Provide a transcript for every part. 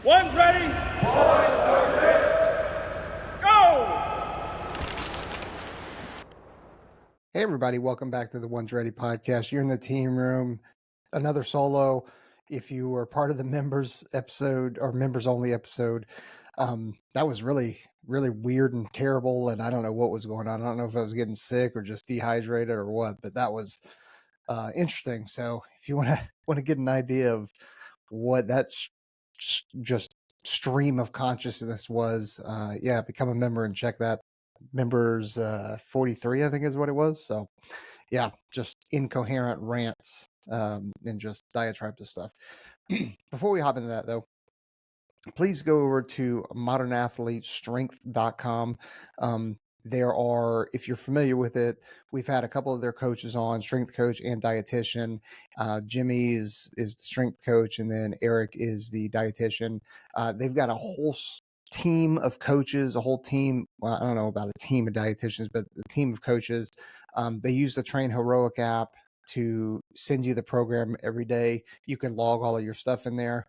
One's ready. Go! Hey everybody, welcome back to the One's Ready podcast. You're in the team room, another solo. If you were part of the members episode or members only episode, that was really weird and terrible, and I don't know what was going on. I don't know if I was getting sick or just dehydrated or what, but that was interesting. So if you want to get an idea of what that's just stream of consciousness was, yeah, become a member and check that. Members 43, I think is what it was. So yeah, just incoherent rants and just diatribes of stuff. Before we hop into that though, please go over to modernathletestrength.com. There are, if you're familiar with it, we've had a couple of their coaches on, strength coach and dietitian. Jimmy is the strength coach, and then Eric is the dietitian. They've got a whole team of coaches, a whole team. Well, I don't know about a team of dietitians, but the team of coaches. They use the Train Heroic app to send you the program every day. You can log all of your stuff in there.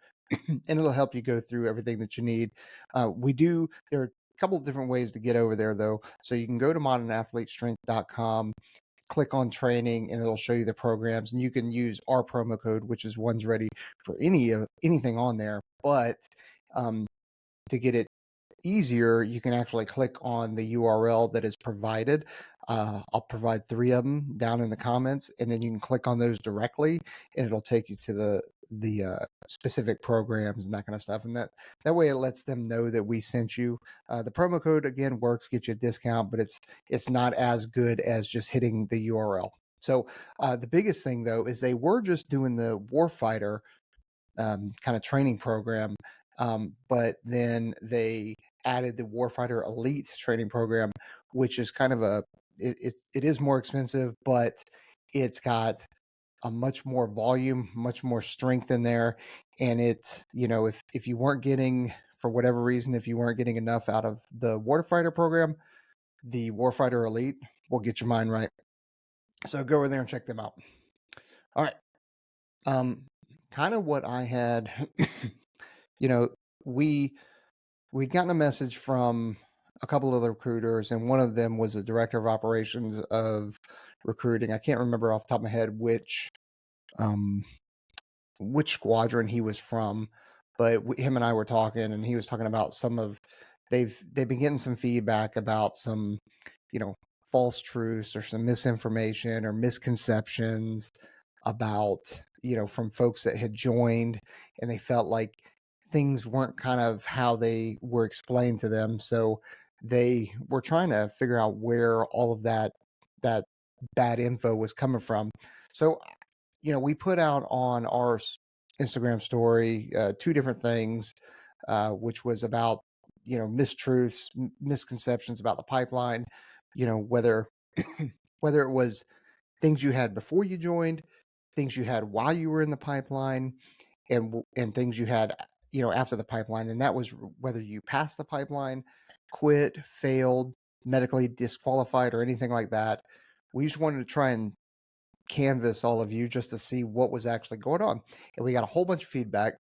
And it'll help you go through everything that you need. There are a couple of different ways to get over there though. So you can go to modernathletestrength.com, click on training, and it'll show you the programs, and you can use our promo code, which is ONESREADY, for anything on there. But to get it easier, you can actually click on the URL that is provided. I'll provide 3 of them down in the comments, and then you can click on those directly, and it'll take you to the specific programs and that kind of stuff. And that way it lets them know that we sent you. The promo code again works, get you a discount, but it's not as good as just hitting the URL. So the biggest thing though is they were just doing the Warfighter kind of training program, but then they added the Warfighter Elite training program, which is kind of it is more expensive, but it's got a much more volume, much more strength in there. And it's, if you weren't getting, for whatever reason, if you weren't getting enough out of the Warfighter program, the Warfighter Elite will get your mind right. So go over there and check them out. All right. Kind of what I had, we'd gotten a message from a couple of the recruiters, and one of them was the director of operations of recruiting. I can't remember off the top of my head which squadron he was from, but him and I were talking, and he was talking about they've been getting some feedback about some, false truths or some misinformation or misconceptions about, from folks that had joined, and they felt like things weren't kind of how they were explained to them. So they were trying to figure out where all of that bad info was coming from. So, we put out on our Instagram story 2 different things, which was about, mistruths, misconceptions about the pipeline, whether whether it was things you had before you joined, things you had while you were in the pipeline, and things you had, after the pipeline. And that was whether you passed the pipeline, quit, failed, medically disqualified, or anything like that. We just wanted to try and canvas all of you just to see what was actually going on. And we got a whole bunch of feedback,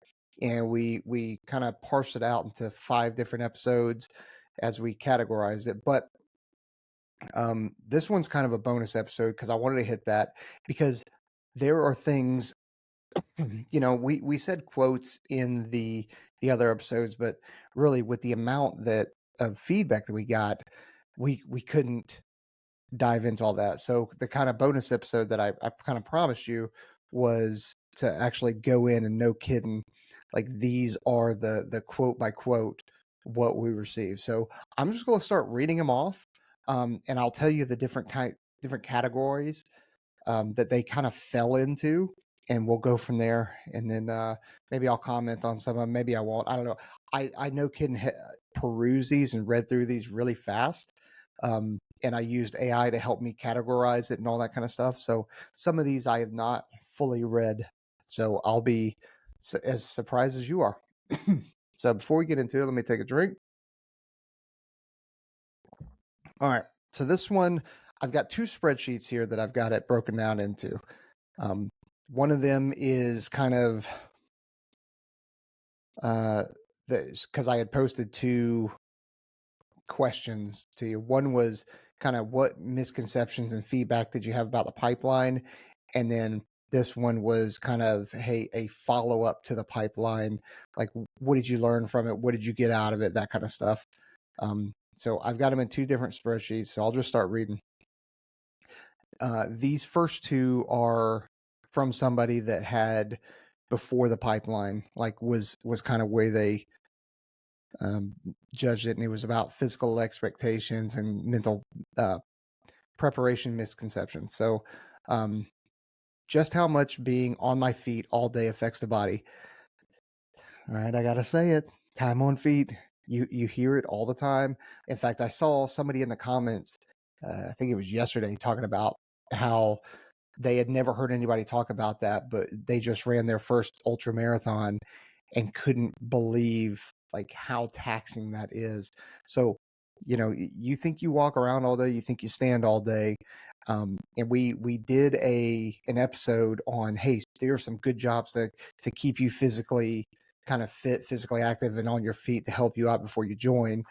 and we kind of parsed it out into 5 different episodes as we categorized it. But this one's kind of a bonus episode because I wanted to hit that, because there are things, we said quotes in the other episodes, but really with the amount of feedback that we got, we couldn't dive into all that. So the kind of bonus episode that I kind of promised you was to actually go in and, no kidding, like, these are the quote by quote what we received. So I'm just going to start reading them off, and I'll tell you the different categories that they kind of fell into, and we'll go from there. And then maybe I'll comment on some of them. Maybe I won't. I don't know. I no kidding perused these and read through these really fast. And I used AI to help me categorize it and all that kind of stuff. So some of these I have not fully read. So I'll be as surprised as you are. So before we get into it, let me take a drink. All right. So this one, I've got 2 spreadsheets here that I've got it broken down into. One of them is kind of because I had posted 2 questions to you. One was kind of what misconceptions and feedback did you have about the pipeline? And then this one was kind of, hey, a follow up to the pipeline. Like, what did you learn from it? What did you get out of it? That kind of stuff. So I've got them in 2 different spreadsheets. So I'll just start reading. These first 2 are from somebody that had before the pipeline, like was kind of where they judged it, and it was about physical expectations and mental preparation misconceptions. So just how much being on my feet all day affects the body. All right, I gotta say it. Time on feet. You hear it all the time. In fact, I saw somebody in the comments, I think it was yesterday, talking about how they had never heard anybody talk about that, but they just ran their first ultra marathon and couldn't believe like how taxing that is. So, you think you walk around all day, you think you stand all day. And we did an episode on, hey, there are some good jobs to keep you physically kind of fit, physically active, and on your feet to help you out before you join.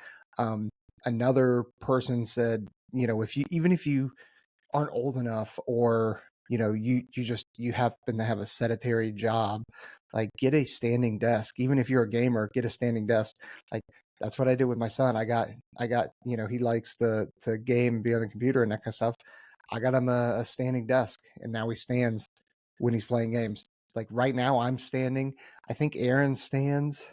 Another person said, if you aren't old enough, or you happen to have a sedentary job, like get a standing desk. Even if you're a gamer, get a standing desk. Like that's what I did with my son. I got he likes to game, be on the computer and that kind of stuff. I got him a standing desk, and now he stands when he's playing games. Like right now I'm standing. I think Aaron stands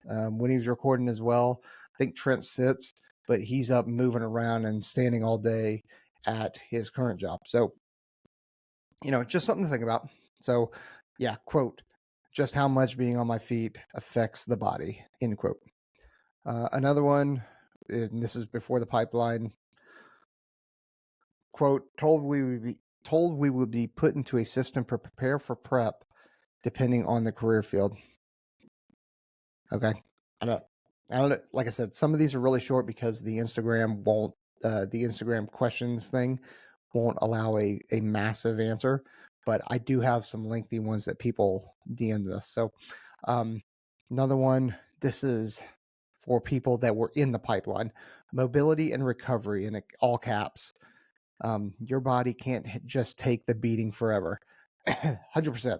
when he's recording as well. I think Trent sits, but he's up moving around and standing all day at his current job. So, just something to think about. So, yeah, quote, just how much being on my feet affects the body, end quote. Another one, and this is before the pipeline, quote, told we would be put into a system to prepare for prep depending on the career field. Okay. I don't know. Like I said, some of these are really short because the Instagram questions thing won't allow a massive answer, but I do have some lengthy ones that people DM'd us. So another one, this is for people that were in the pipeline: mobility and recovery, in all caps. Your body can't just take the beating forever. 100%.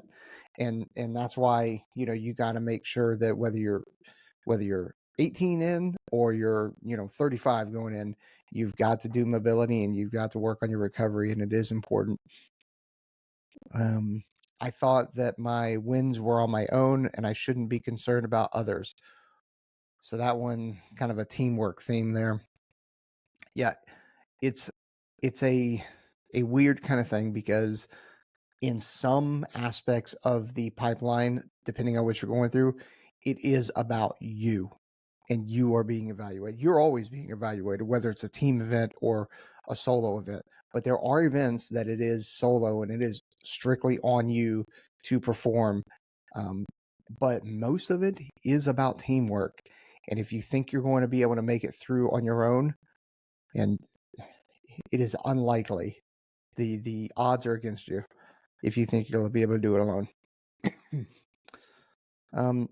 And that's why, you got to make sure that whether you're 18 in or you're 35 going in, you've got to do mobility and you've got to work on your recovery, and it is important. I thought that my wins were on my own and I shouldn't be concerned about others. So that one, kind of a teamwork theme there. Yeah, it's a weird kind of thing, because in some aspects of the pipeline, depending on what you're going through, it is about you, and you are being evaluated. You're always being evaluated, whether it's a team event or a solo event. But there are events that it is solo and it is strictly on you to perform. But most of it is about teamwork. And if you think you're going to be able to make it through on your own, and it is unlikely, the odds are against you if you think you'll be able to do it alone.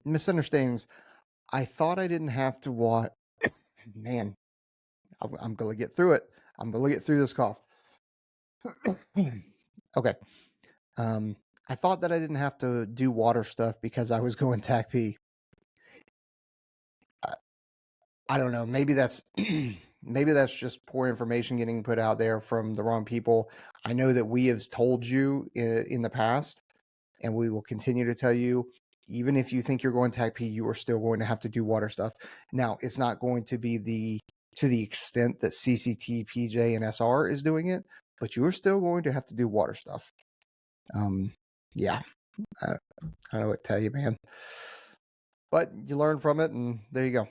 Misunderstandings. I thought I didn't have to watch. Man, I'm going to get through it. I'm going to get through this cough. Okay. I thought that I didn't have to do water stuff because I was going TAC-P. I don't know. Maybe that's maybe that's just poor information getting put out there from the wrong people. I know that we have told you in the past, and we will continue to tell you, even if you think you're going TAC-P, you are still going to have to do water stuff. Now, it's not going to be to the extent that CCT, PJ, and SR is doing it, but you are still going to have to do water stuff. Yeah, I don't know what to tell you, man. But you learn from it, and there you go.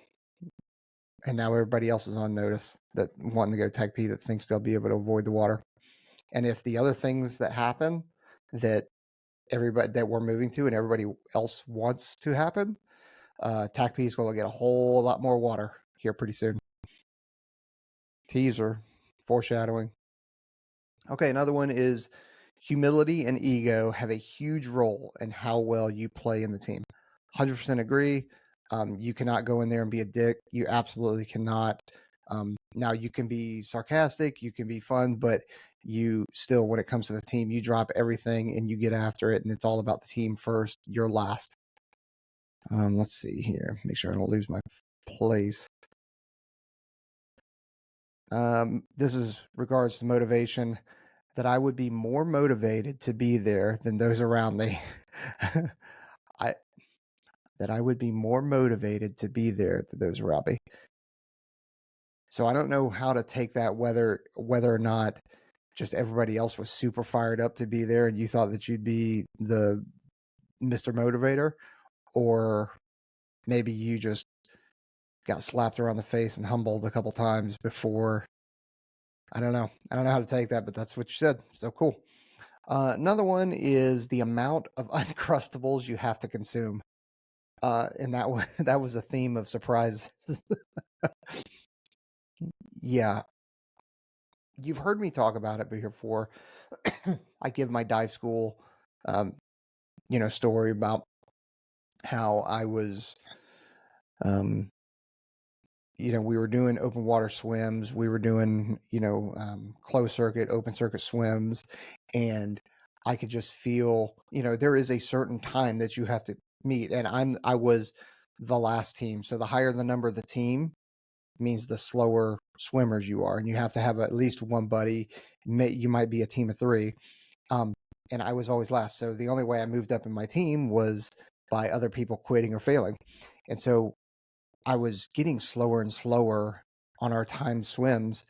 And now everybody else is on notice that wanting to go TAC-P, that thinks they'll be able to avoid the water. And if the other things that happen that everybody that we're moving to and everybody else wants to happen, TAC-P is going to get a whole lot more water here pretty soon. Teaser, foreshadowing. Okay, another one is humility and ego have a huge role in how well you play in the team. 100% agree. You cannot go in there and be a dick. You absolutely cannot. Now you can be sarcastic, you can be fun, but you still, when it comes to the team, you drop everything and you get after it, and it's all about the team first. You're last. Let's see here. Make sure I don't lose my place. This is regards to motivation, that I would be more motivated to be there than those around me. I that I would be more motivated to be there than those around me. So I don't know how to take that, whether or not just everybody else was super fired up to be there and you thought that you'd be the Mr. Motivator, or maybe you just got slapped around the face and humbled a couple times before. I don't know. I don't know how to take that, but that's what you said. So cool. Another one is the amount of Uncrustables you have to consume. And that was a theme of surprises. Yeah, you've heard me talk about it before. I give my dive school, story about how I was, we were doing open water swims. We were doing, closed circuit, open circuit swims. And I could just feel, there is a certain time that you have to meet. And I was the last team. So the higher the number of the team means the slower swimmers you are. And you have to have at least one buddy. You might be a team of three. And I was always last. So the only way I moved up in my team was by other people quitting or failing. And so I was getting slower and slower on our timed swims.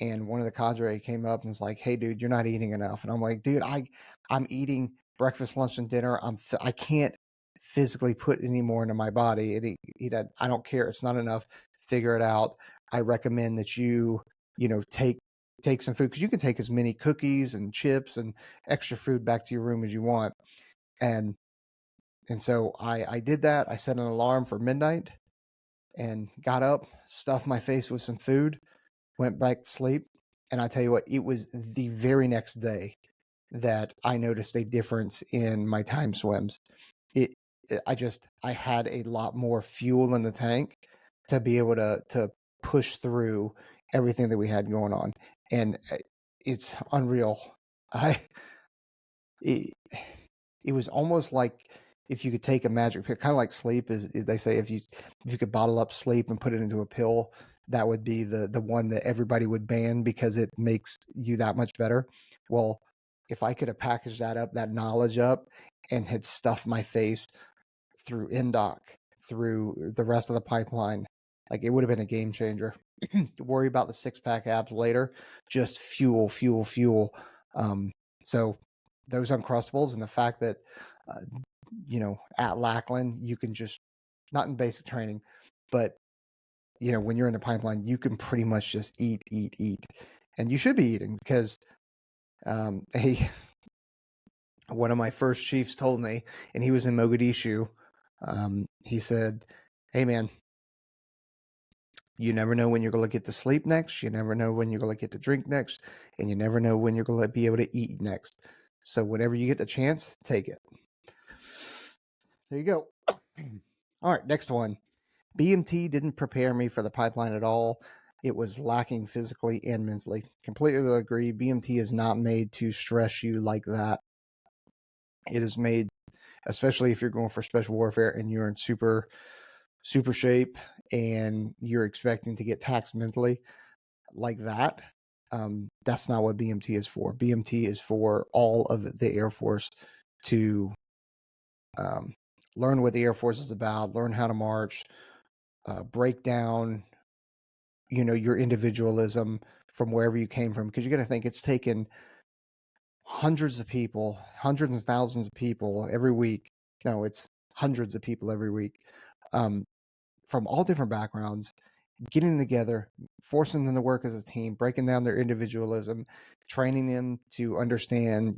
And one of the cadre came up and was like, "Hey, dude, you're not eating enough." And I'm like, "Dude, I'm eating breakfast, lunch, and dinner. I can't physically put any more into my body." And he said, "I don't care. It's not enough. Figure it out. I recommend that you take some food, because you can take as many cookies and chips and extra food back to your room as you want." And so I did that. I set an alarm for midnight and got up, stuffed my face with some food, went back to sleep. And I tell you what, it was the very next day that I noticed a difference in my time swims. I had a lot more fuel in the tank to be able to push through everything that we had going on. And it's unreal. It, it was almost like if you could take a magic pill, kind of like sleep is they say, if you could bottle up sleep and put it into a pill, that would be the one that everybody would ban because it makes you that much better. Well, if I could have packaged that knowledge up, and had stuffed my face through Indoc, through the rest of the pipeline, like, it would have been a game changer. Worry about the 6-pack abs later, just fuel, fuel, fuel. So those Uncrustables, and the fact that, uh, at Lackland, you can just, not in basic training, but, when you're in the pipeline, you can pretty much just eat. And you should be eating, because one of my first chiefs told me, and he was in Mogadishu, he said, "Hey, man, you never know when you're going to get to sleep next. You never know when you're going to get to drink next. And you never know when you're going to be able to eat next. So whenever you get the chance, take it." There you go. All right, next one. BMT didn't prepare me for the pipeline at all. It was lacking physically and mentally. Completely agree. BMT is not made to stress you like that. It is made, especially if you're going for special warfare and you're in super shape and you're expecting to get taxed mentally like that. That's not what BMT is for. BMT is for all of the Air Force to learn what the Air Force is about, learn how to march, break down, your individualism from wherever you came from. Because you got to think, it's taken hundreds of people, hundreds and thousands of people every week. No, it's hundreds of people every week, from all different backgrounds, getting together, forcing them to work as a team, breaking down their individualism, training them to understand,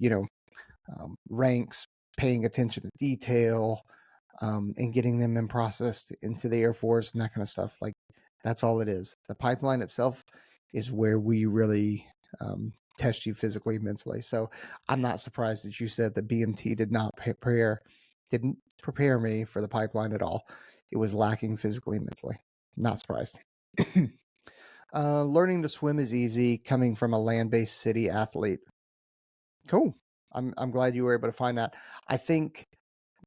ranks, paying attention to detail, and getting them in process into the Air Force and that kind of stuff. Like, that's all it is. The pipeline itself is where we really test you physically and mentally. So I'm not surprised that you said that BMT didn't prepare me for the pipeline at all. it was lacking physically and mentally. Not surprised. Learning to swim is easy coming from a land-based city athlete. Cool. I'm glad you were able to find that. I think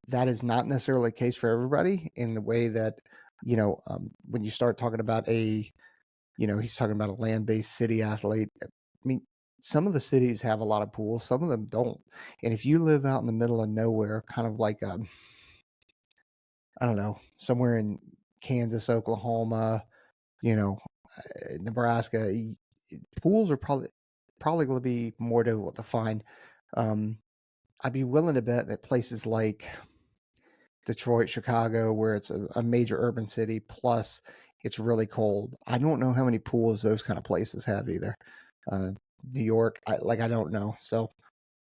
that is not necessarily the case for everybody in the way that, when you start talking about he's talking about a land-based city athlete. I mean, some of the cities have a lot of pools, some of them don't. And if you live out in the middle of nowhere, kind of like, I don't know, somewhere in Kansas, Oklahoma, you know, Nebraska, pools are probably going to be more difficult to find. I'd be willing to bet that places like Detroit, Chicago, where it's a major urban city, plus it's really cold. I don't know how many pools those kind of places have either. New York, I don't know. So,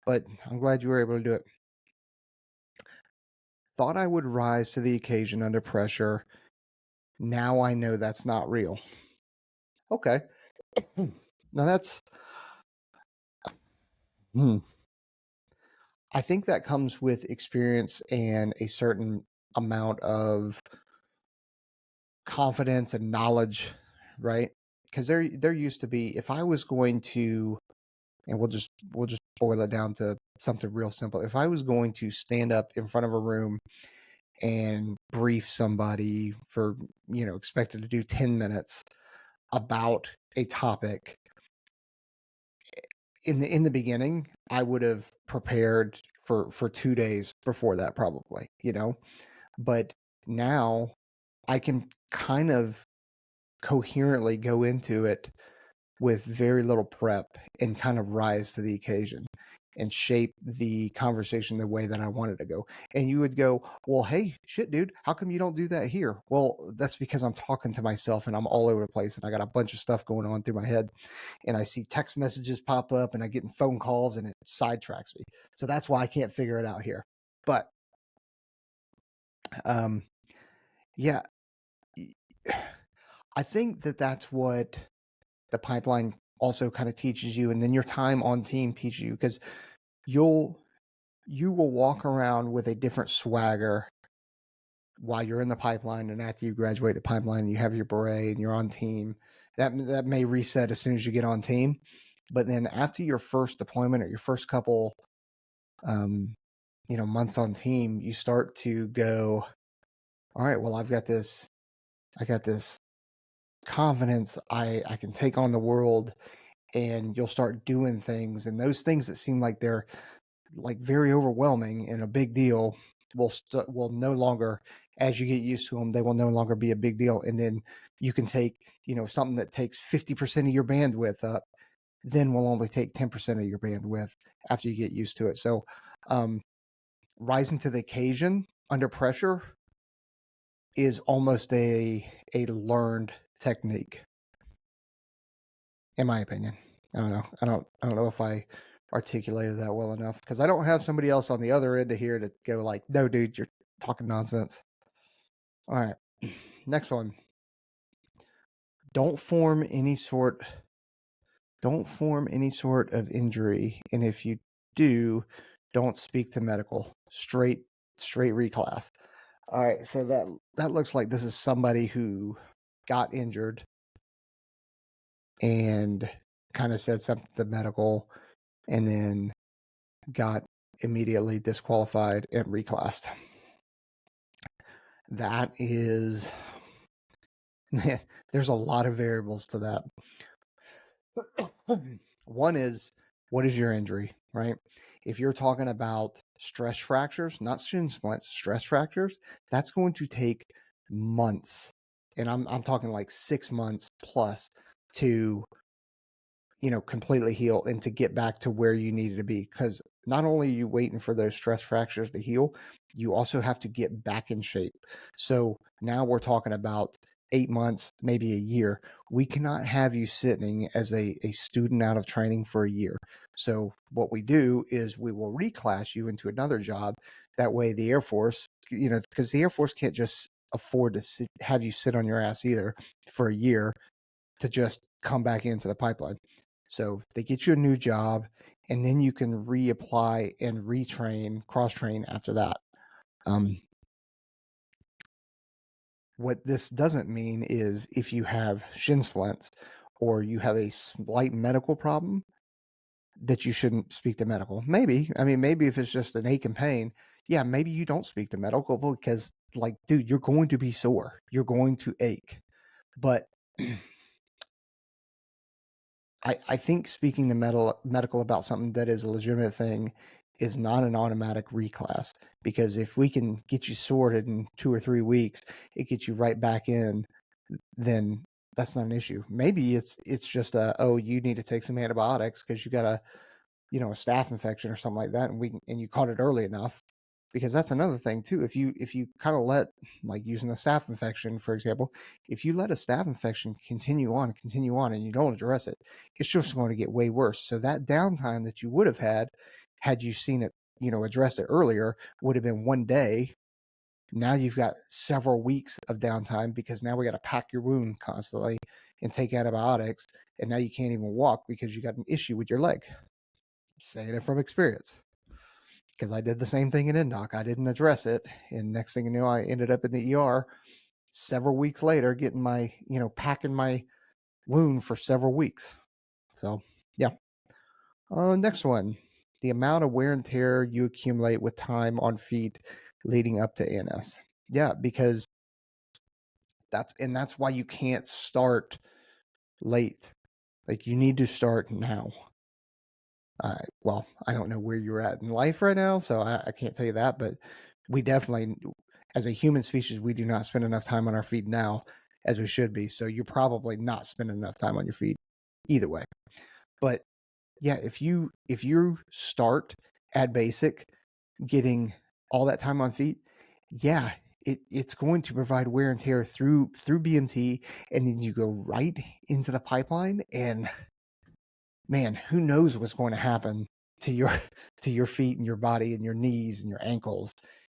but I'm glad you were able to do it. Thought I would rise to the occasion under pressure. Now I know that's not real. Okay. Now that's, I think that comes with experience and a certain amount of confidence and knowledge, right? Because there used to be, if I was going to, and we'll just boil it down to something real simple. If I was going to stand up in front of a room and brief somebody for, expected to do 10 minutes about a topic, in the beginning, I would have prepared for 2 days before that, probably, but now I can kind of coherently go into it with very little prep and kind of rise to the occasion and shape the conversation the way that I wanted to go. And you would go, well, hey, shit, dude, how come you don't do that here? Well, that's because I'm talking to myself and I'm all over the place and I got a bunch of stuff going on through my head and I see text messages pop up and I get phone calls and it sidetracks me. So that's why I can't figure it out here. But, yeah, I think that that's what the pipeline also kind of teaches you, and then your time on team teaches you, because you will walk around with a different swagger while you're in the pipeline, and after you graduate the pipeline, you have your beret and you're on team. That may reset as soon as you get on team, but then after your first deployment or your first couple, months on team, you start to go, all right, well, I got this confidence. I can take on the world, and you'll start doing things, and those things that seem like they're like very overwhelming and a big deal will no longer, as you get used to them, they will no longer be a big deal. And then you can take, something that takes 50% of your bandwidth up, then will only take 10% of your bandwidth after you get used to it. So, rising to the occasion under pressure is almost a learned technique, in my opinion. I don't know. I don't know if I articulated that well enough, because I don't have somebody else on the other end of here to go like, no, dude, you're talking nonsense. All right. Next one. Don't form any sort of injury. And if you do, don't speak to medical. Straight reclass. All right. So that looks like this is somebody who got injured and kind of said something to medical and then got immediately disqualified and reclassed. That is, there's a lot of variables to that. One is, what is your injury, right? If you're talking about stress fractures, not shin splints, stress fractures, that's going to take months. And I'm talking like 6 months plus to completely heal and to get back to where you needed to be. Because not only are you waiting for those stress fractures to heal, you also have to get back in shape. So now we're talking about 8 months, maybe a year. We cannot have you sitting as a student out of training for a year. So what we do is we will reclass you into another job. That way the Air Force, because the Air Force can't just afford to have you sit on your ass either for a year to just come back into the pipeline. So they get you a new job, and then you can reapply and retrain, cross train after that. what this doesn't mean is if you have shin splints or you have a slight medical problem that you shouldn't speak to medical. Maybe, I mean, maybe if it's just an ache and pain, yeah, maybe you don't speak to medical because, like, dude, you're going to be sore. You're going to ache. But I think speaking to medical about something that is a legitimate thing is not an automatic reclass, because if we can get you sorted in 2 or 3 weeks, it gets you right back in, then that's not an issue. Maybe it's just oh, you need to take some antibiotics because you got a staph infection or something like that, and you caught it early enough. Because that's another thing too. If you kind of let, like using the staph infection, for example, if you let a staph infection continue on and you don't address it, it's just going to get way worse. So that downtime that you would have had you seen it, addressed it earlier, would have been 1 day. Now you've got several weeks of downtime because now we got to pack your wound constantly and take antibiotics. And now you can't even walk because you got an issue with your leg. I'm saying it from experience, because I did the same thing in Indoc. I didn't address it. And next thing you know, I ended up in the ER several weeks later, getting my, packing my wound for several weeks. So, yeah. Next one, the amount of wear and tear you accumulate with time on feet leading up to ANS. Yeah, because that's why you can't start late. Like, you need to start now. Well, I don't know where you're at in life right now, so I can't tell you that, but we definitely, as a human species, we do not spend enough time on our feet now as we should be. So you're probably not spending enough time on your feet either way. But yeah, if you start at basic, getting all that time on feet, yeah, it's going to provide wear and tear through BMT, and then you go right into the pipeline, and man, who knows what's going to happen to your feet and your body and your knees and your ankles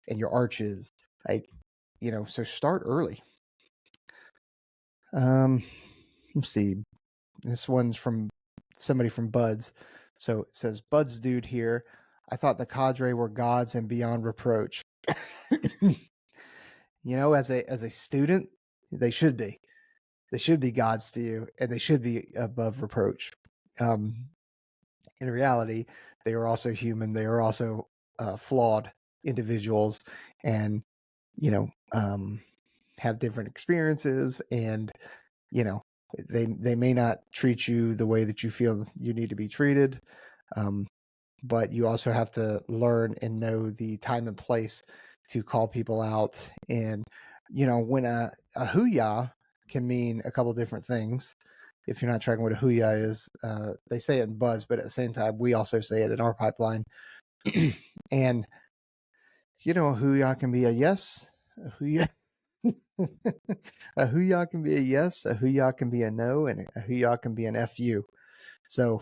and your arches. Like, so start early. Let's see. This one's from somebody from Buds. So it says, Buds dude here. I thought the cadre were gods and beyond reproach. As a student, they should be. They should be gods to you, and they should be above reproach. In reality, they are also human. They are also flawed individuals, and have different experiences, and they may not treat you the way that you feel you need to be treated. But you also have to learn and know the time and place to call people out. And when a hoo-yah can mean a couple different things. If you're not tracking what a hoo-yah is, they say it in Buzz, but at the same time, we also say it in our pipeline. And a hoo-yah can be a yes, a hoo-yah. A hoo-yah can be a yes, a hoo-yah can be a no, and a hoo-yah can be an FU. So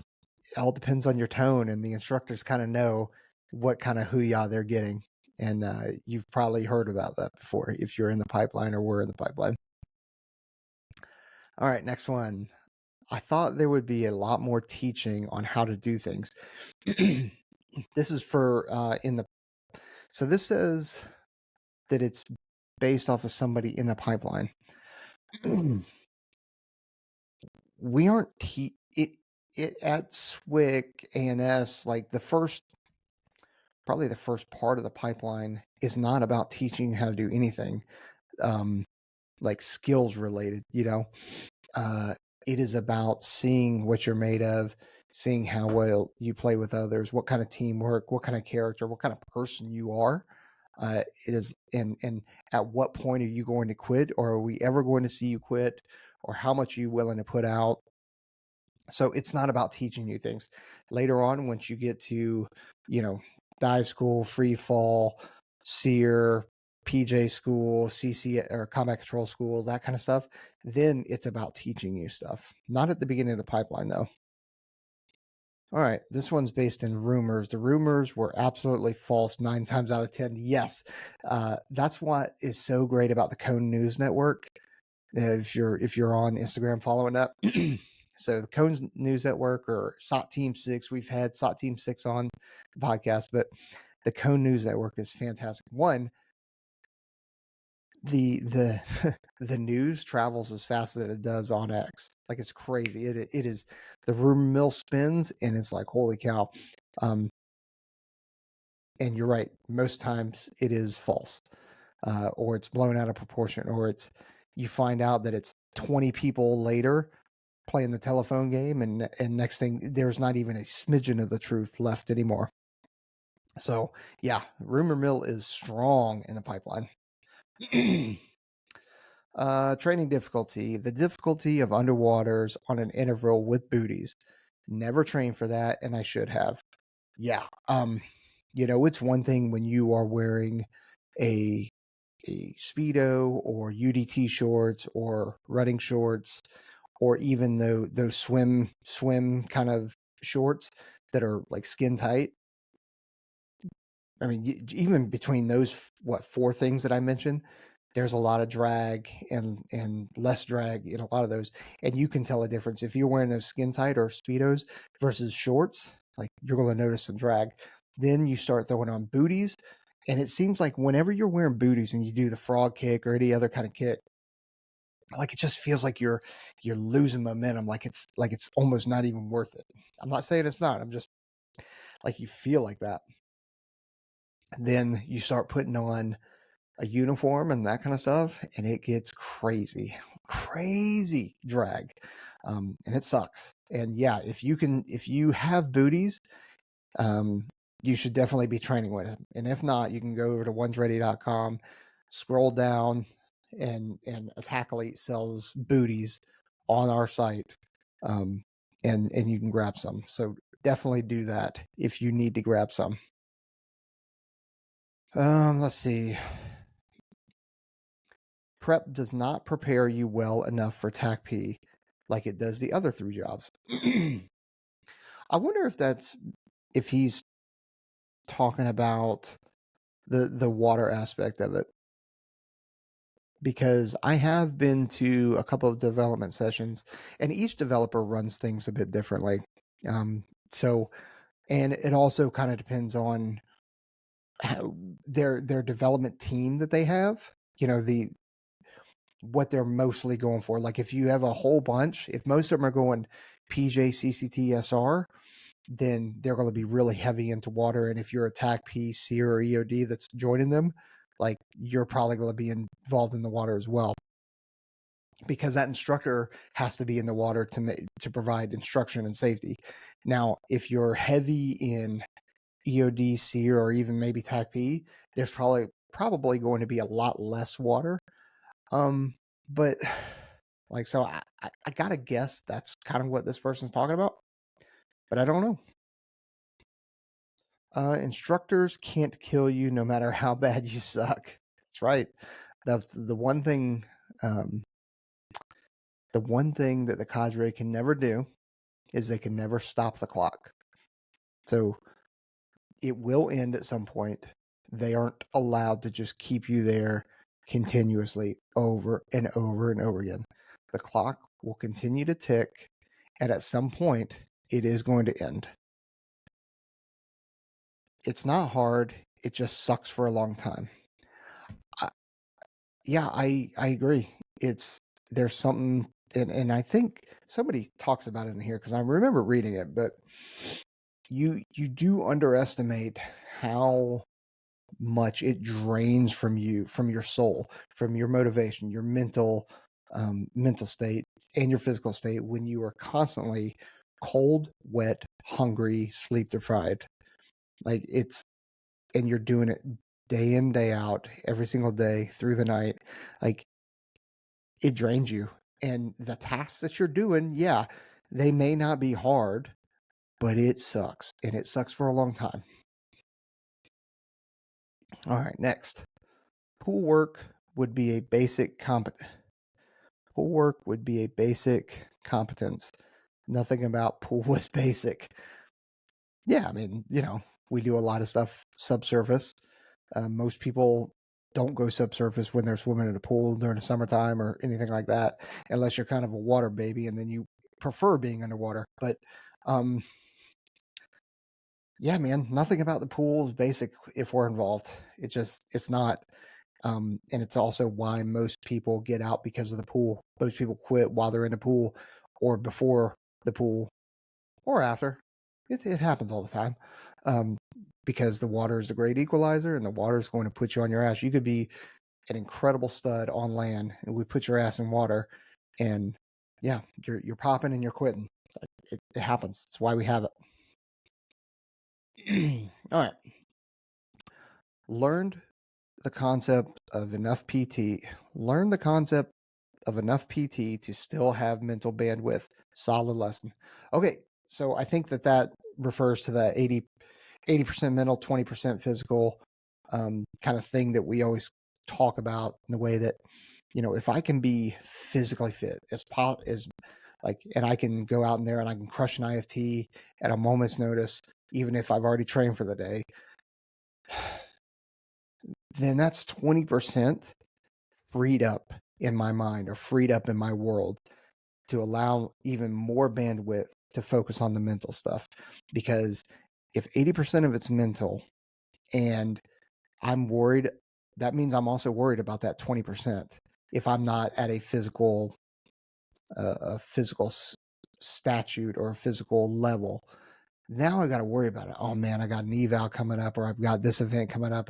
it all depends on your tone, and the instructors kind of know what kind of hoo-yah they're getting. And you've probably heard about that before if you're in the pipeline or were in the pipeline. All right, next one. I thought there would be a lot more teaching on how to do things. This is for so this says that it's based off of somebody in the pipeline. We aren't it at SWIC ANS, like probably the first part of the pipeline is not about teaching you how to do anything like skills related. It is about seeing what you're made of, seeing how well you play with others, what kind of teamwork, what kind of character, what kind of person you are. It is, and at what point are you going to quit, or are we ever going to see you quit, or how much are you willing to put out? So it's not about teaching you things. Later on, once you get to, dive school, free fall, SEER, PJ school, CC or combat control school, that kind of stuff, then it's about teaching you stuff. Not at the beginning of the pipeline, though. All right, this one's based in rumors. The rumors were absolutely false 9 times out of 10. Yes, that's what is so great about the Cone News Network. If you're on Instagram following that. So the Cones News Network or SOT Team 6, we've had SOT Team 6 on the podcast, but the Cone News Network is fantastic. One, the the news travels as fast as it does on X. Like, it's crazy. It is, the rumor mill spins, and it's like, holy cow. And you're right. Most times it is false, or it's blown out of proportion, or you find out that it's 20 people later playing the telephone game, and next thing, there's not even a smidgen of the truth left anymore. So yeah, rumor mill is strong in the pipeline. Training difficulty. The difficulty of underwaters on an interval with booties. Never trained for that, and I should have. Yeah. It's one thing when you are wearing a Speedo or UDT shorts or running shorts, or even those swim kind of shorts that are like skin tight. I mean, even between those, four things that I mentioned, there's a lot of drag and less drag in a lot of those. And you can tell a difference if you're wearing those skin tight or Speedos versus shorts. Like, you're going to notice some drag. Then you start throwing on booties, and it seems like whenever you're wearing booties and you do the frog kick or any other kind of kick, like, it just feels like you're losing momentum. Like it's almost not even worth it. I'm not saying it's not. I'm just like, you feel like that. Then you start putting on a uniform and that kind of stuff, and it gets crazy drag, and it sucks. And yeah, if you have booties, you should definitely be training with it. And if not, you can go over to ONESREADY.com, scroll down, and Attack Elite sells booties on our site, and you can grab some. So definitely do that if you need to grab some. Let's see. Prep does not prepare you well enough for TAC P like it does the other 3 jobs. I wonder if he's talking about the water aspect of it, because I have been to a couple of development sessions, and each developer runs things a bit differently. So, and it also kind of depends on how their development team that they have. What they're mostly going for. Like, if you have a whole bunch, if most of them are going PJ, CCT, SR, then they're going to be really heavy into water. And if you're a TAC P, SEER, or EOD that's joining them, like, you're probably going to be involved in the water as well, because that instructor has to be in the water to provide instruction and safety. Now, if you're heavy in EOD, SEER, or even maybe TAC P, there's probably going to be a lot less water. But like, so I gotta guess that's kind of what this person's talking about, but I don't know. Instructors can't kill you no matter how bad you suck. That's right. That's the one thing. The one thing that the cadre can never do is they can never stop the clock. So it will end at some point. They aren't allowed to just keep you there continuously over and over and over again. The clock will continue to tick, and at some point, it is going to end. It's not hard. It just sucks for a long time. I agree. There's something, and I think somebody talks about it in here because I remember reading it, but you do underestimate how much it drains from you, from your soul, from your motivation, your mental state, and your physical state, when you are constantly cold, wet, hungry, sleep deprived. Like, and you're doing it day in, day out, every single day through the night. Like, it drains you. And the tasks that you're doing, yeah, they may not be hard, but it sucks, and it sucks for a long time. All right, next. Pool work would be a basic competence. Pool work would be a basic competence. Nothing about pool was basic. Yeah, I mean, we do a lot of stuff subsurface. Most people don't go subsurface when they're swimming in a pool during the summertime or anything like that, unless you're kind of a water baby and then you prefer being underwater. But yeah, man, nothing about the pool is basic if we're involved. It's not. And it's also why most people get out because of the pool. Most people quit while they're in the pool or before the pool or after. It happens all the time. Because the water is a great equalizer and the water is going to put you on your ass. You could be an incredible stud on land and we put your ass in water and yeah, you're popping and you're quitting. It happens. That's why we have it. All right. Learned the concept of enough PT. Learn the concept of enough PT to still have mental bandwidth. Solid lesson. Okay, so I think that refers to the 80% mental, 20% physical kind of thing that we always talk about in the way that, if I can be physically fit as like, and I can go out in there and I can crush an IFT at a moment's notice, even if I've already trained for the day, then that's 20% freed up in my mind or freed up in my world to allow even more bandwidth to focus on the mental stuff. Because if 80% of it's mental and I'm worried, that means I'm also worried about that 20% if I'm not at a physical statute or a physical level. Now I got to worry about it. Oh man, I got an eval coming up, or I've got this event coming up.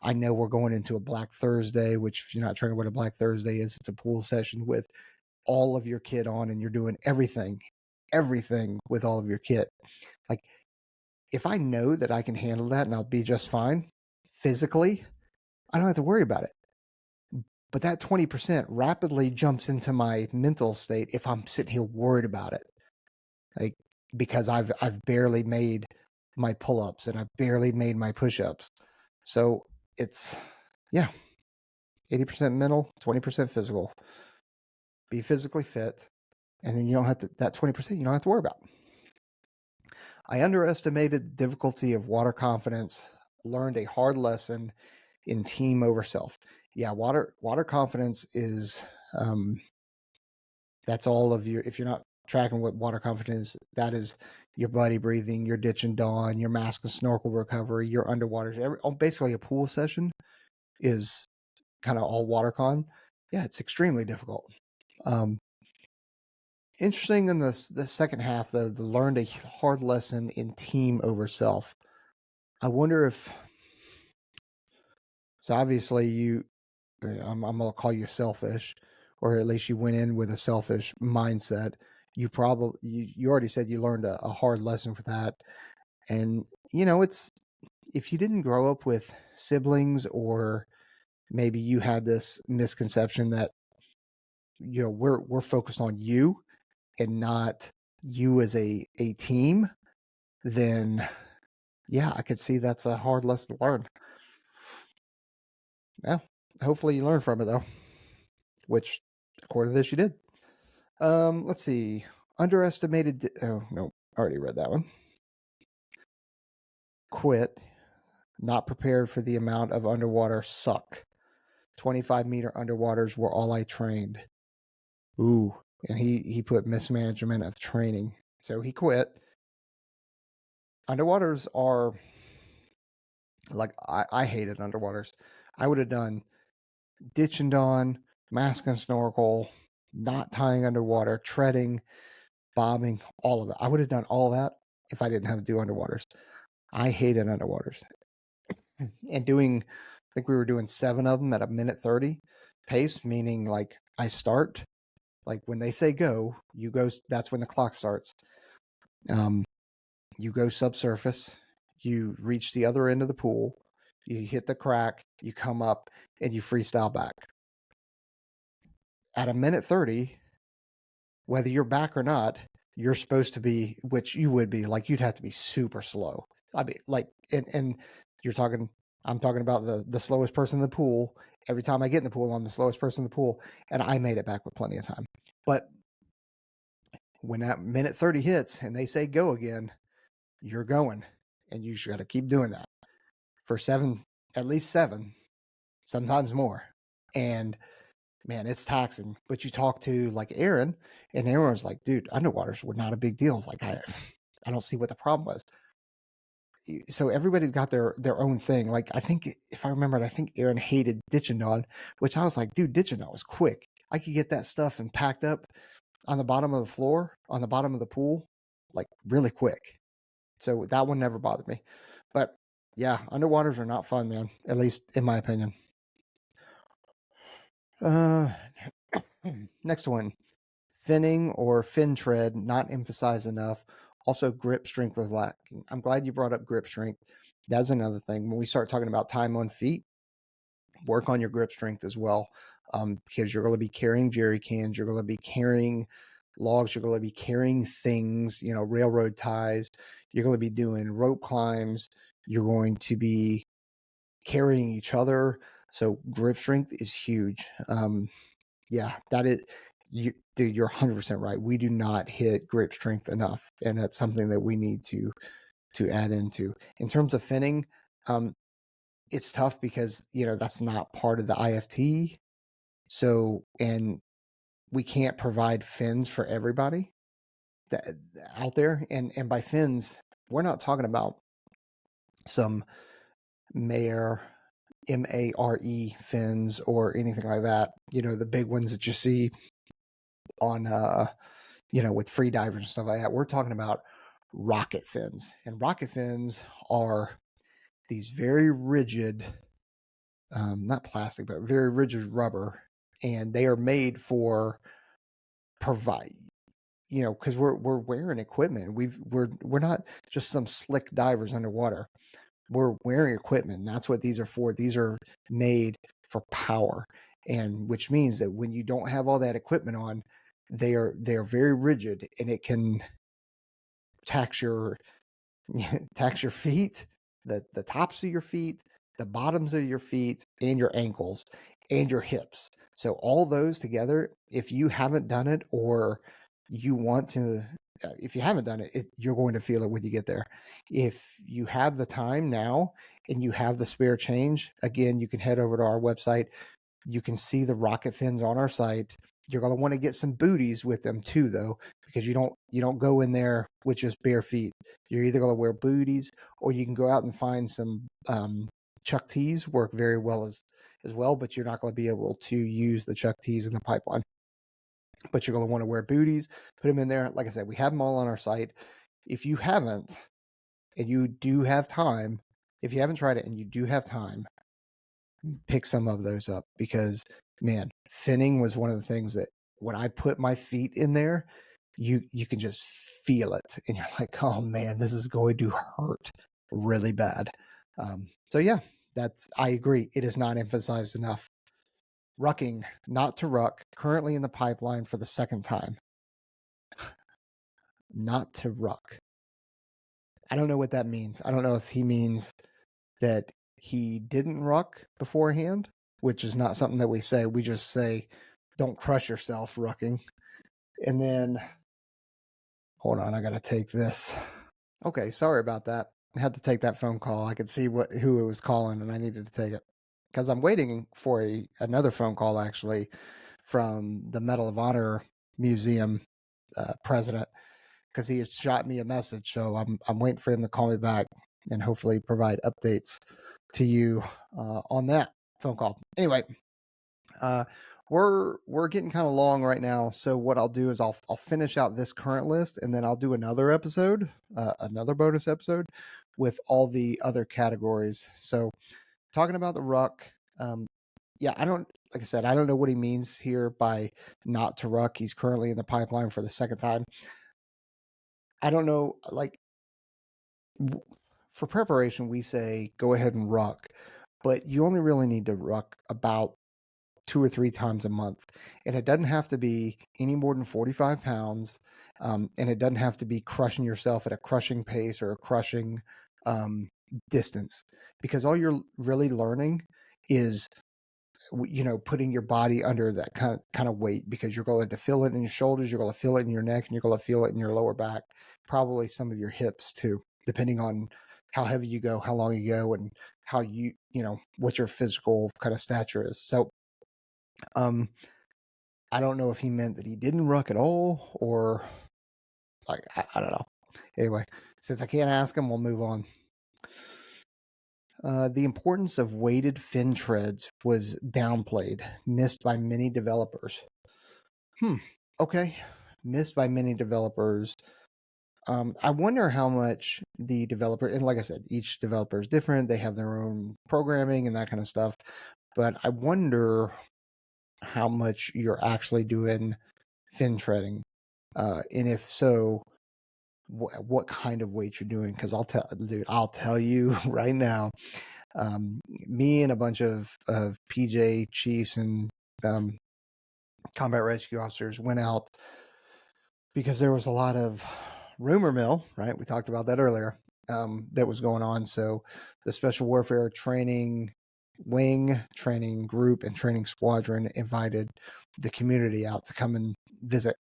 I know we're going into a Black Thursday, which if you're not training what a Black Thursday is, it's a pool session with all of your kit on and you're doing everything with all of your kit. Like if I know that I can handle that and I'll be just fine physically, I don't have to worry about it. But that 20% rapidly jumps into my mental state if I'm sitting here worried about it. Like because I've barely made my pull-ups and I've barely made my push-ups. So it's 80% mental, 20% physical. Be physically fit, and then you don't have to, that 20% you don't have to worry about. I underestimated the difficulty of water confidence, learned a hard lesson in team over self. Yeah, water confidence is that's all of your, if you're not tracking what water confidence is, that is your buddy breathing, your ditch and dawn, your mask and snorkel recovery, your underwater, basically a pool session is kind of all water con. Yeah, it's extremely difficult. Interesting in the second half, though, the learned a hard lesson in team over self. I wonder if, so obviously I'm gonna call you selfish, or at least you went in with a selfish mindset. You probably you already said you learned a hard lesson for that, and it's, if you didn't grow up with siblings, or maybe you had this misconception that we're focused on you and not you as a team, then yeah, I could see that's a hard lesson to learn. Yeah, hopefully you learn from it though, which according to this you did. Let's see. Underestimated. Oh no, already read that one. Quit. Not prepared for the amount of underwater suck. 25-meter underwaters were all I trained. Ooh, and he put mismanagement of training, so he quit. Underwaters are like, I hated underwaters. I would have done ditch and dawn, mask and snorkel, not tying underwater, treading, bobbing, all of it. I would have done all that if I didn't have to do underwaters. I hated underwaters. And doing, I think we were doing 7 of them at a minute 30 pace, meaning like I start, like when they say go, you go, that's when the clock starts. You go subsurface, you reach the other end of the pool, you hit the crack, you come up, and you freestyle back. At a minute 30, whether you're back or not, you're supposed to be, which you would be, like you'd have to be super slow. I mean, like, and I'm talking about the slowest person in the pool. Every time I get in the pool, I'm the slowest person in the pool, and I made it back with plenty of time. But when that minute 30 hits and they say go again, you're going, and you just got to keep doing that for 7, at least 7, sometimes more. And man, it's taxing. But you talk to like Aaron, and Aaron's like, dude, underwaters were not a big deal. Like I don't see what the problem was. so everybody's got their own thing. Like, I think if I remember it, I think Aaron hated ditching on, which I was like, dude, ditching on was quick. I could get that stuff and packed up on the bottom of the floor, on the bottom of the pool, like really quick. So that one never bothered me. But yeah, underwaters are not fun, man, at least in my opinion. Next one, thinning or fin tread not emphasized enough. Also, grip strength was lacking. I'm glad you brought up grip strength. That's another thing. When we start talking about time on feet, work on your grip strength as well, because you're going to be carrying jerry cans, you're going to be carrying logs, you're going to be carrying things, railroad ties, you're going to be doing rope climbs, you're going to be carrying each other. So grip strength is huge. Yeah, that is, dude, you're 100% right. We do not hit grip strength enough, and that's something that we need to add into. In terms of finning, it's tough because that's not part of the IFT. So, and we can't provide fins for everybody that out there. And by fins, we're not talking about some Mare MARE fins or anything like that. The big ones that you see on with free divers and stuff like that. We're talking about rocket fins. And rocket fins are these very rigid, not plastic, but very rigid rubber. And they are made for provide, because we're wearing equipment. We're not just some slick divers underwater. We're wearing equipment. That's what these are for. These are made for power, and which means that when you don't have all that equipment on, they're very rigid, and it can tax your tax your feet, the tops of your feet, the bottoms of your feet, and your ankles and your hips. So all those together, if you haven't done it, or you want to, if you haven't done it, you're going to feel it when you get there. If you have the time now and you have the spare change, again, you can head over to our website. You can see the rocket fins on our site. You're going to want to get some booties with them too, though, because you don't go in there with just bare feet. You're either going to wear booties, or you can go out and find some Chuck Tees work very well as well, but you're not going to be able to use the Chuck Tees in the pipeline. But you're going to want to wear booties, put them in there. Like I said, we have them all on our site. If you haven't, and you do have time, if you haven't tried it and you do have time, pick some of those up, because man, finning was one of the things that when I put my feet in there, you can just feel it, and you're like, oh man, this is going to hurt really bad. So yeah, I agree. It is not emphasized enough. Rucking, not to ruck, currently in the pipeline for the second time. Not to ruck. I don't know what that means. I don't know if he means that he didn't ruck beforehand, which is not something that we say. We just say, don't crush yourself rucking. And then, hold on, I got to take this. Okay, sorry about that. I had to take that phone call. I could see who it was calling, and I needed to take it because I'm waiting for another phone call, actually, from the Medal of Honor Museum president, because he had shot me a message. So I'm waiting for him to call me back and hopefully provide updates to you on that phone call. Anyway, we're getting kind of long right now, so what I'll do is I'll finish out this current list, and then I'll do another episode, another bonus episode with all the other categories. So talking about the ruck, yeah, like I said, I don't know what he means here by not to ruck. He's currently in the pipeline for the second time. I don't know, like, for preparation, we say go ahead and ruck, but you only really need to ruck about 2 or 3 times a month. And it doesn't have to be any more than 45 pounds. And it doesn't have to be crushing yourself at a crushing pace or a crushing distance, because all you're really learning is, putting your body under that kind of weight, because you're going to feel it in your shoulders, you're going to feel it in your neck, and you're going to feel it in your lower back, probably some of your hips too, depending on how heavy you go, how long you go, and how what your physical kind of stature is. So I don't know if he meant that he didn't ruck at all, or like, I don't know. Anyway, since I can't ask him, we'll move on. The importance of weighted fin treads was downplayed, missed by many developers. Okay. Missed by many developers. I wonder how much the developer, and like I said, each developer is different. They have their own programming and that kind of stuff. But I wonder how much you're actually doing fin treading. And if so, what kind of weight you're doing. Because I'll tell you right now, me and a bunch of PJ chiefs and combat rescue officers went out because there was a lot of rumor mill, right? We talked about that earlier, that was going on. So the special warfare training wing, training group, and training squadron invited the community out to come and visit.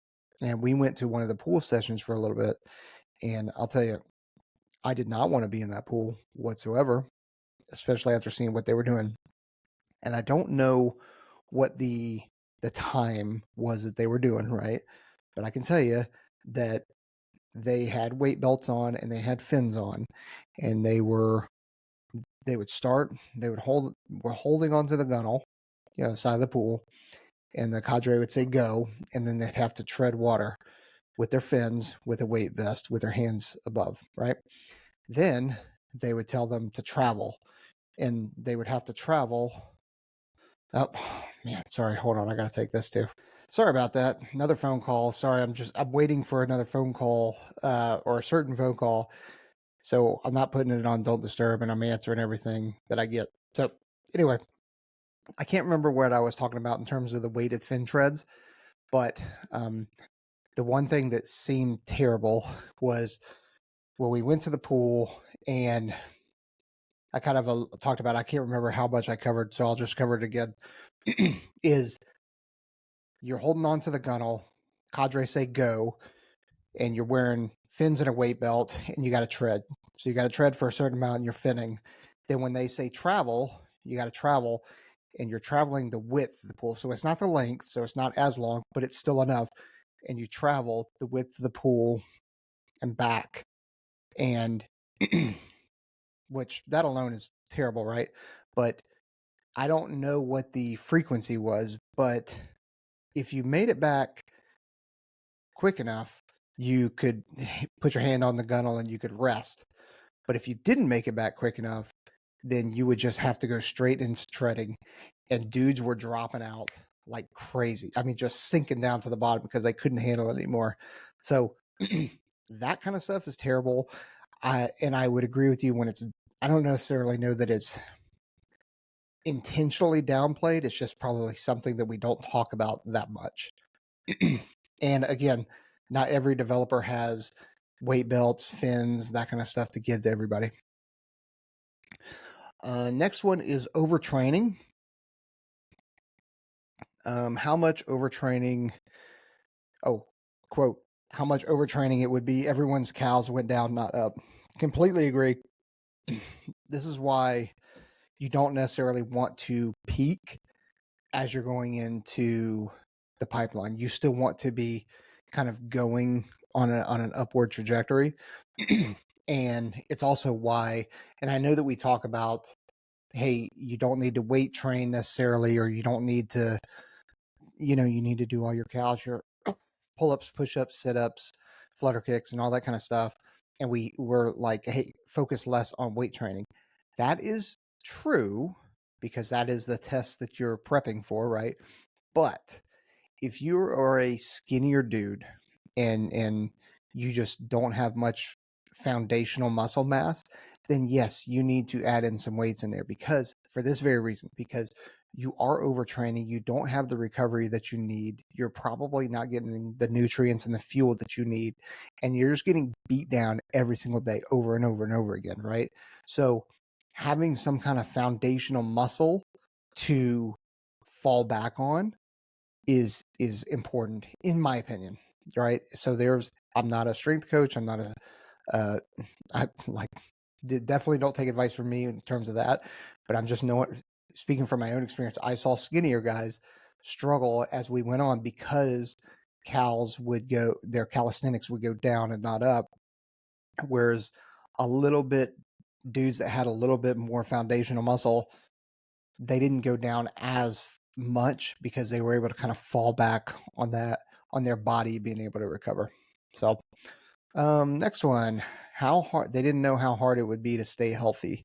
And we went to one of the pool sessions for a little bit. And I'll tell you, I did not want to be in that pool whatsoever, especially after seeing what they were doing. And I don't know what the time was that they were doing, right? But I can tell you that they had weight belts on and they had fins on, and they would were holding onto the gunnel, side of the pool, and the cadre would say go, and then they'd have to tread water with their fins, with a weight vest, with their hands above, right? Then they would tell them to travel, and they would have to travel. Oh man, sorry, hold on, I gotta take this too. Sorry about that. Another phone call. Sorry, I'm waiting for another phone call, or a certain phone call. So I'm not putting it on Don't Disturb, and I'm answering everything that I get. So anyway, I can't remember what I was talking about in terms of the weighted fin treads, but the one thing that seemed terrible was when we went to the pool, and I kind of talked about, I can't remember how much I covered, so I'll just cover it again, is you're holding on to the gunnel, cadre say go, and you're wearing fins and a weight belt, and you got to tread. So you got to tread for a certain amount, and you're finning. Then when they say travel, you got to travel, and you're traveling the width of the pool. So it's not the length, so it's not as long, but it's still enough. And you travel the width of the pool and back. And which that alone is terrible, right? But I don't know what the frequency was, but if you made it back quick enough, you could put your hand on the gunnel and you could rest. But if you didn't make it back quick enough, then you would just have to go straight into treading. And dudes were dropping out like crazy. I mean, just sinking down to the bottom because they couldn't handle it anymore. So that kind of stuff is terrible. And I would agree with you when I don't necessarily know that it's intentionally downplayed. It's just probably something that we don't talk about that much. And again, not every developer has weight belts, fins, that kind of stuff to give to everybody. Next one is overtraining. How much overtraining? Oh, quote, how much overtraining it would be. Everyone's cows went down, not up. Completely agree. This is why you don't necessarily want to peak as you're going into the pipeline. You still want to be kind of going on an upward trajectory. And it's also why, and I know that we talk about, hey, you don't need to weight train necessarily, or you don't need to, you need to do all your cows, your pull-ups, push-ups, sit-ups, flutter kicks, and all that kind of stuff. And we were like, hey, focus less on weight training. That is true, because that is the test that you're prepping for, right? But if you are a skinnier dude and you just don't have much foundational muscle mass, then yes, you need to add in some weights in there, because for this very reason, because you are overtraining, you don't have the recovery that you need, you're probably not getting the nutrients and the fuel that you need, and you're just getting beat down every single day over and over and over again, right? So having some kind of foundational muscle to fall back on is important, in my opinion, right? So I'm not a strength coach, I'm not I like definitely don't take advice from me in terms of that, but I'm just speaking from my own experience. I saw skinnier guys struggle as we went on, because their calisthenics would go down and not up, whereas a little bit dudes that had a little bit more foundational muscle, they didn't go down as much because they were able to kind of fall back on that, on their body being able to recover. So next one, how hard, they didn't know how hard it would be to stay healthy.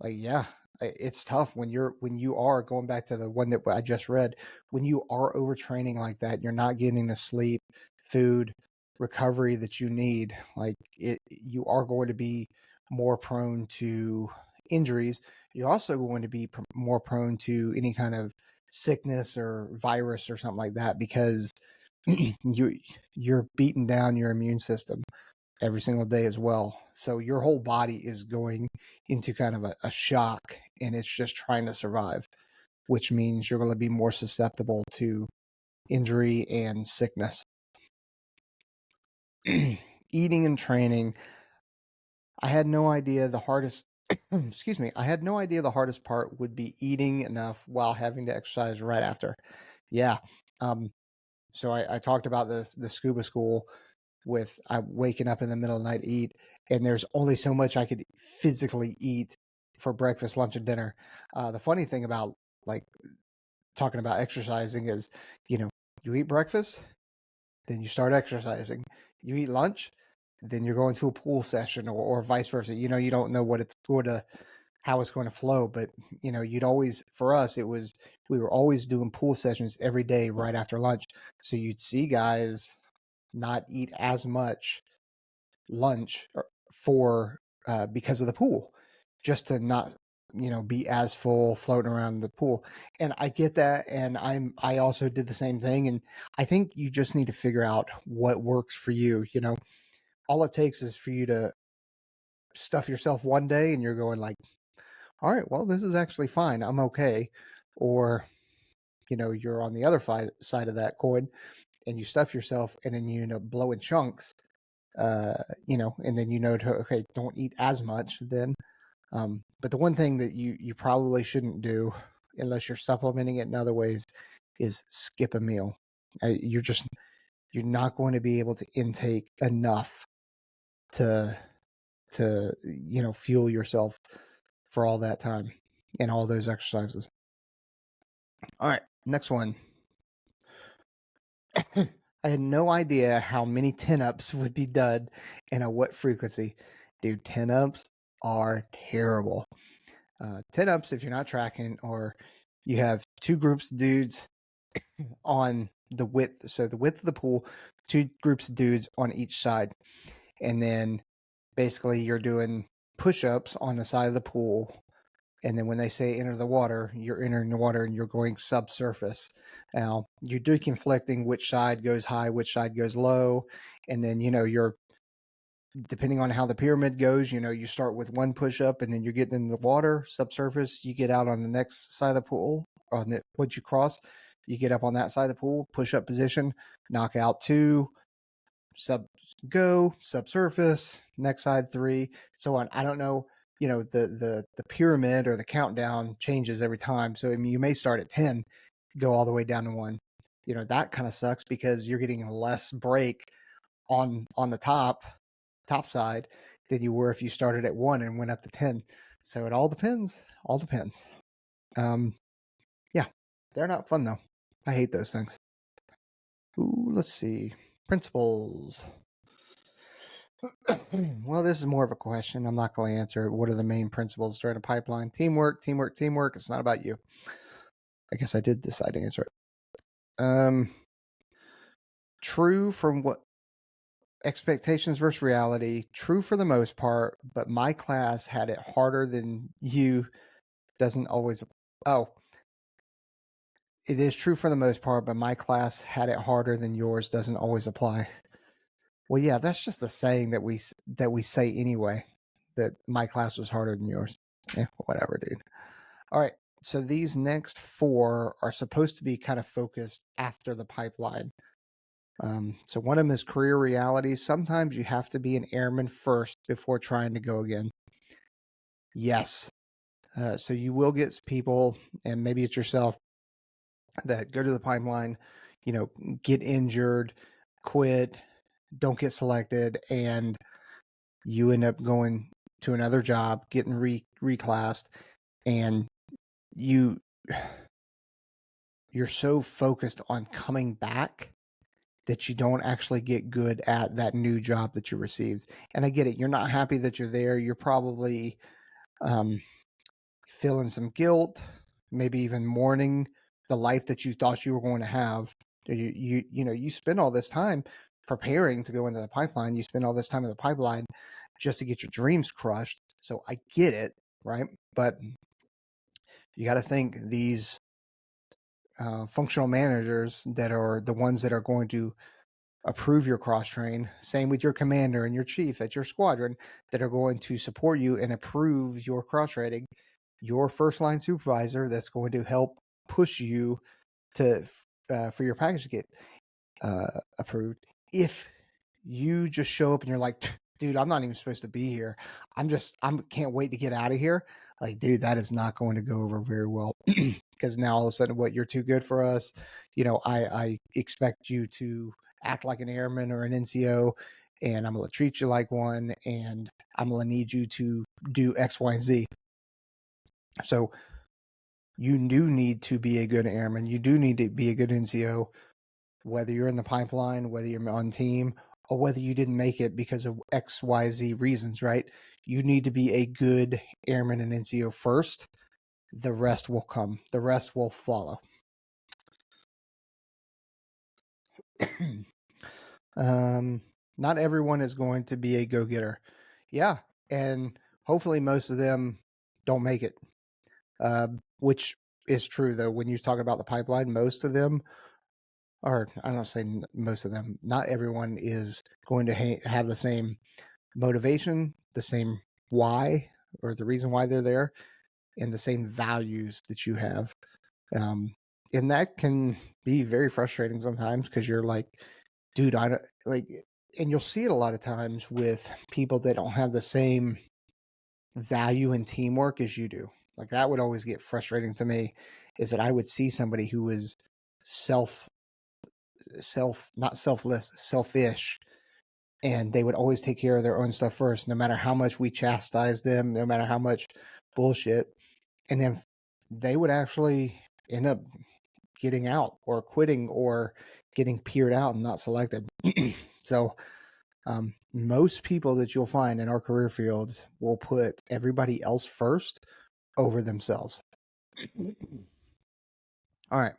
Like, yeah, it's tough when you are going back to the one that I just read, when you are overtraining like that, you're not getting the sleep, food, recovery that you need. Like you are going to be more prone to injuries. You're also going to be more prone to any kind of sickness or virus or something like that, because you're beating down your immune system every single day as well. So your whole body is going into kind of a shock, and it's just trying to survive, which means you're going to be more susceptible to injury and sickness. Eating and training. I had no idea the hardest excuse me, I had no idea the hardest part would be eating enough while having to exercise right after. Yeah. So I talked about the scuba school with waking up in the middle of the night to eat, and there's only so much I could physically eat for breakfast, lunch, and dinner. The funny thing about like talking about exercising is, you eat breakfast, then you start exercising. You eat lunch, then you're going to a pool session, or vice versa. You don't know what it's going to, how it's going to flow, but you'd always, for us, we were always doing pool sessions every day right after lunch. So you'd see guys not eat as much lunch for because of the pool, just to not be as full floating around the pool. And I get that, and I also did the same thing. And I think you just need to figure out what works for you. All it takes is for you to stuff yourself one day and you're going like, all right, well, this is actually fine, I'm okay. Or you're on the other side of that coin, and you stuff yourself, and then you end up blowing chunks, and then okay, don't eat as much then. But the one thing that you probably shouldn't do, unless you're supplementing it in other ways, is skip a meal. You're not going to be able to intake enough to fuel yourself for all that time and all those exercises. All right, next one. I had no idea how many 10-ups would be done and at what frequency. Dude, 10-ups are terrible. 10-ups, if you're not tracking, or you have two groups of dudes on the width. So the width of the pool, two groups of dudes on each side. And then basically you're doing push-ups on the side of the pool. And then when they say enter the water, you're entering the water and you're going subsurface. Now you're deconflicting which side goes high, which side goes low. And then, you're, depending on how the pyramid goes, you start with one push up, and then you're getting in the water, subsurface, you get out on the next side of the pool. Once you cross, you get up on that side of the pool, push up position, knock out 2, subsurface, next side 3, so on. I don't know, the pyramid or the countdown changes every time. So I mean, you may start at 10, go all the way down to 1. That kind of sucks because you're getting less break on the top side than you were if you started at 1 and went up to 10. So it all depends. Yeah, they're not fun though. I hate those things. Ooh, let's see. Principles. Well, this is more of a question. I'm not going to answer it. What are the main principles during a pipeline? Teamwork, teamwork, teamwork. It's not about you. I guess I did decide to answer it. True from what expectations versus reality. True for the most part, but my class had it harder than you. Doesn't always. Oh, it is true for the most part, but my class had it harder than yours. Doesn't always apply. Well, yeah, that's just a saying that we say anyway, that my class was harder than yours. Yeah, whatever, dude. All right. So these next 4 are supposed to be kind of focused after the pipeline. So one of them is career realities. Sometimes you have to be an airman first before trying to go again. Yes. So you will get people, and maybe it's yourself, that go to the pipeline, get injured, quit, don't get selected, and you end up going to another job, getting reclassed, and you're so focused on coming back that you don't actually get good at that new job that you received. And I get it. You're not happy that you're there. You're probably feeling some guilt, maybe even mourning the life that you thought you were going to have. You spend all this time preparing to go into the pipeline. You spend all this time in the pipeline just to get your dreams crushed. So I get it, right? But you got to think these functional managers that are the ones that are going to approve your cross train. Same with your commander and your chief at your squadron that are going to support you and approve your cross training. Your first line supervisor that's going to help push you to for your package to get approved. If you just show up and you're like, dude, I'm not even supposed to be here. I can't wait to get out of here. Like, dude, that is not going to go over very well because now all of a sudden, what, you're too good for us. I expect you to act like an airman or an NCO, and I'm going to treat you like one, and I'm going to need you to do X, Y, and Z. So you do need to be a good airman. You do need to be a good NCO, whether you're in the pipeline, whether you're on team, or whether you didn't make it because of X, Y, Z reasons, right? You need to be a good airman and NCO first. The rest will come. The rest will follow. Not everyone is going to be a go-getter. Yeah, and hopefully most of them don't make it, which is true, though. When you talk about the pipeline, most of them, or I don't say most of them, not everyone is going to have the same motivation, the same why, or the reason why they're there, and the same values that you have. And that can be very frustrating sometimes because you're like, dude, I don't like, and you'll see it a lot of times with people that don't have the same value in teamwork as you do. Like, that would always get frustrating to me, is that I would see somebody who was not selfless, selfish, and they would always take care of their own stuff first, no matter how much we chastised them, no matter how much bullshit. And then they would actually end up getting out or quitting or getting peered out and not selected. So most people that you'll find in our career field will put everybody else first over themselves. All right.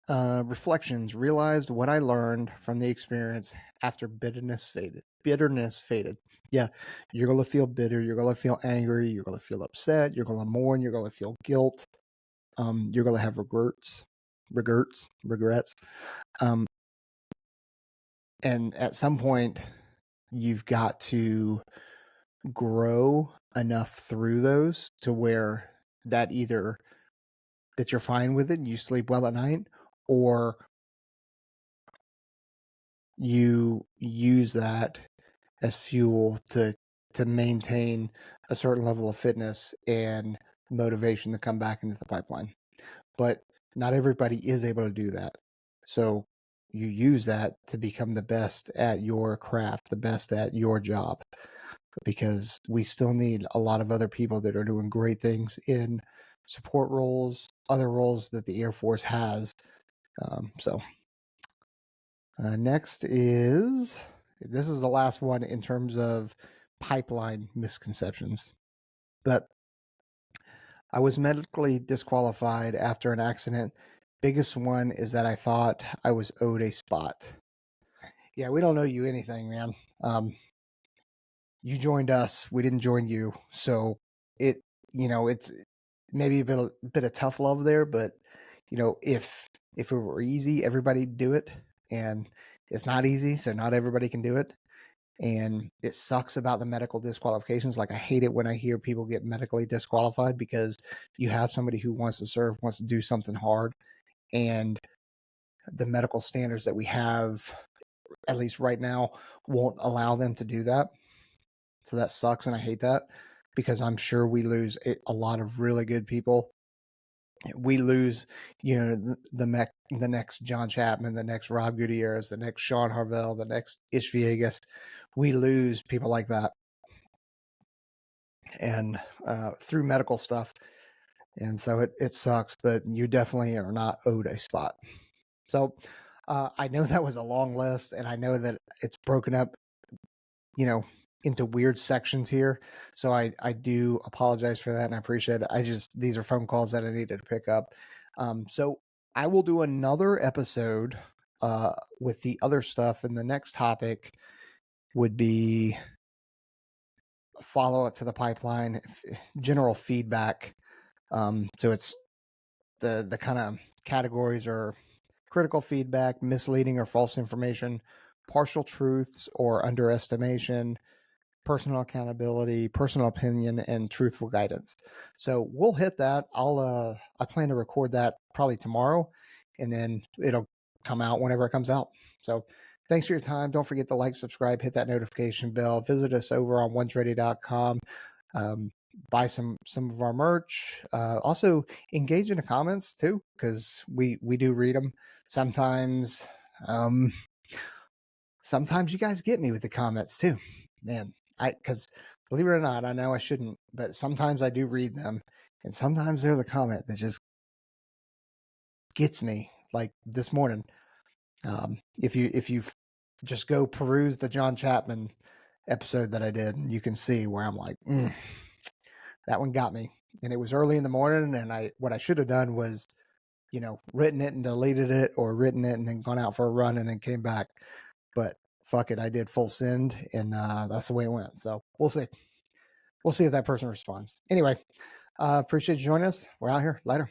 Reflections. Realized what I learned from the experience after bitterness faded. Yeah, you're going to feel bitter. You're going to feel angry. You're going to feel upset. You're going to mourn. You're going to feel guilt. You're going to have regrets. And at some point, you've got to grow enough through those to where that either that you're fine with it and you sleep well at night, or you use that as fuel to maintain a certain level of fitness and motivation to come back into the pipeline. But not everybody is able to do that. So you use that to become the best at your craft, the best at your job, because we still need a lot of other people that are doing great things in support roles, other roles that the Air Force has. Next is, this is the last one in terms of pipeline misconceptions. But I was medically disqualified after an accident. Biggest one is that I thought I was owed a spot. Yeah, we don't owe you anything, man. You joined us, we didn't join you. So it's maybe a bit of tough love there, but if it were easy, everybody'd do it. And it's not easy, so not everybody can do it. And it sucks about the medical disqualifications. Like, I hate it when I hear people get medically disqualified because you have somebody who wants to serve, wants to do something hard, and the medical standards that we have, at least right now, won't allow them to do that. So that sucks, and I hate that, because I'm sure we lose a lot of really good people. We lose, the next John Chapman, the next Rob Gutierrez, the next Sean Harvell, the next Ish Viegas. We lose people like that. and through medical stuff. And so it sucks, but you definitely are not owed a spot. So I know that was a long list, and I know that it's broken up, into weird sections here. So I do apologize for that, and I appreciate it. These are phone calls that I needed to pick up. So I will do another episode with the other stuff, and the next topic would be follow up to the pipeline, general feedback. So it's the kind of categories are critical feedback, misleading or false information, partial truths or underestimation, personal accountability, personal opinion, and truthful guidance. So we'll hit that. I plan to record that probably tomorrow, and then it'll come out whenever it comes out. So thanks for your time. Don't forget to like, subscribe, hit that notification bell. Visit us over on ONESREADY.com. Buy some of our merch. Also engage in the comments too, because we do read them. Sometimes you guys get me with the comments too, man. Because believe it or not, I know I shouldn't, but sometimes I do read them, and sometimes there's a comment that just gets me. Like this morning, if you just go peruse the John Chapman episode that I did, and you can see where I'm like, that one got me. And it was early in the morning, and what I should have done was, written it and deleted it, or written it and then gone out for a run and then came back. But fuck it, I did full send, and that's the way it went. So we'll see. We'll see if that person responds. Anyway, appreciate you joining us. We're out here. Later.